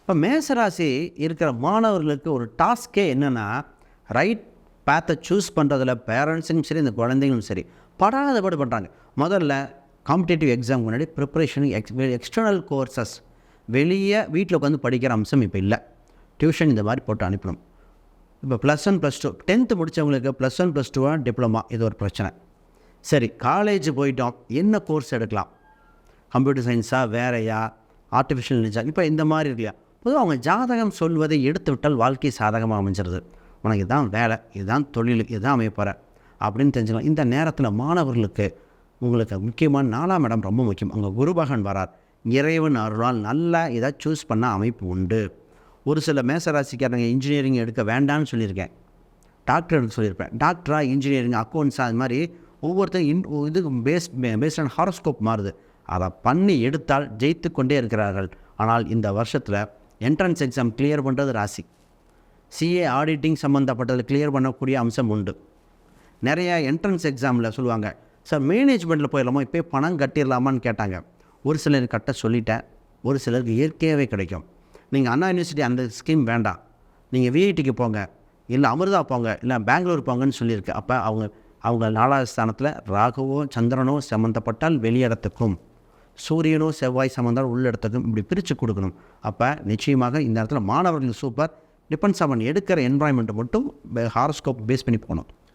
இப்போ மேசராசி இருக்கிற மாணவர்களுக்கு ஒரு டாஸ்க்கே என்னென்னா, ரைட் பேத்தை சூஸ் பண்ணுறதுல பேரண்ட்ஸும் சரி, இந்த குழந்தைங்களும் சரி படாதபாடு பண்ணுறாங்க. முதல்ல காம்படேட்டிவ் எக்ஸாம் முன்னாடி ப்ரிப்பரேஷன், எக்ஸ்டர்னல் கோர்சஸ், வெளியே வீட்டில் உட்காந்து படிக்கிற அம்சம் இப்போ இல்லை. டியூஷன் இந்த மாதிரி போட்டு அனுப்பணும். இப்போ +1 +2 10th முடித்தவங்களுக்கு +1 +2 டிப்ளமா, இது ஒரு பிரச்சனை. சரி, காலேஜ் போயிட்டோம், என்ன கோர்ஸ் எடுக்கலாம்? கம்ப்யூட்டர் சயின்ஸா, வேறையா, ஆர்டிஃபிஷியல் இன்டெலிஜென்ஸ், இப்போ இந்த மாதிரி இல்லையா? பொதுவாக அவங்க ஜாதகம் சொல்வதை எடுத்து விட்டால் வாழ்க்கை சாதகமாக அமைஞ்சிருது. உனக்கு இதுதான் வேலை, இதுதான் தொழில், இதுதான் அமையப்போகிற அப்படின்னு தெரிஞ்சுக்கலாம். இந்த நேரத்தில் மாணவர்களுக்கு உங்களுக்கு முக்கியமான 4ஆம் இடம் ரொம்ப முக்கியம். அங்கே குரு பகவான் வரார். இறைவன் அருளால் நல்லா இதை சூஸ் பண்ண அமைப்பு உண்டு. ஒரு சில மேசராசிக்காரங்க இன்ஜினியரிங் எடுக்க வேண்டாம்னு சொல்லியிருக்கேன், டாக்டர் எடுக்க சொல்லியிருப்பேன். டாக்டரா, இன்ஜினியரிங், அக்கௌண்ட்ஸா, அது மாதிரி ஒவ்வொருத்தரும் இதுக்கு பேஸ்ட் ஆன் ஹாரோஸ்கோப் மாறுது. அதை பண்ணி எடுத்தால் ஜெயித்து கொண்டே இருக்கிறார்கள். ஆனால் இந்த வருஷத்தில் என்ட்ரன்ஸ் எக்ஸாம் கிளியர் பண்ணுறது ராசி, சிஏ ஆடிட்டிங் சம்மந்தப்பட்டதில் கிளியர் பண்ணக்கூடிய அம்சம் உண்டு. நிறைய என்ட்ரன்ஸ் எக்ஸாமில் சொல்லுவாங்க, சார் மேனேஜ்மெண்ட்டில் போயிடலாமா, இப்போ பணம் கட்டிடலாமான்னு கேட்டாங்க. ஒரு சிலர் கட்ட சொல்லிட்டேன், ஒரு சிலருக்கு இயற்கையாகவே கிடைக்கும். நீங்கள் அண்ணா யூனிவர்சிட்டி அந்த ஸ்கீம் வேண்டாம், நீங்கள் விஐடிக்கு போங்க, இல்லை அமிர்தா போங்க, இல்லை பெங்களூர் போங்கன்னு சொல்லியிருக்கு. அப்போ அவங்க 4வது ஸ்தானத்தில் ராகுவோ சந்திரனோ சம்மந்தப்பட்டால் வெளியிடத்துக்கும், சூரியனோ செவ்வாய் சம்மந்தால் உள்ளிடத்துக்கும், இப்படி பிரித்து கொடுக்கணும். அப்போ நிச்சயமாக இந்த இடத்துல மாணவர்கள் சூப்பர். டிபெண்ட்ஸ் அவன் எடுக்கிற என்வாயன்மெண்ட்டை மட்டும் ஹாரோஸ்கோப் பேஸ் பண்ணி போகணும்.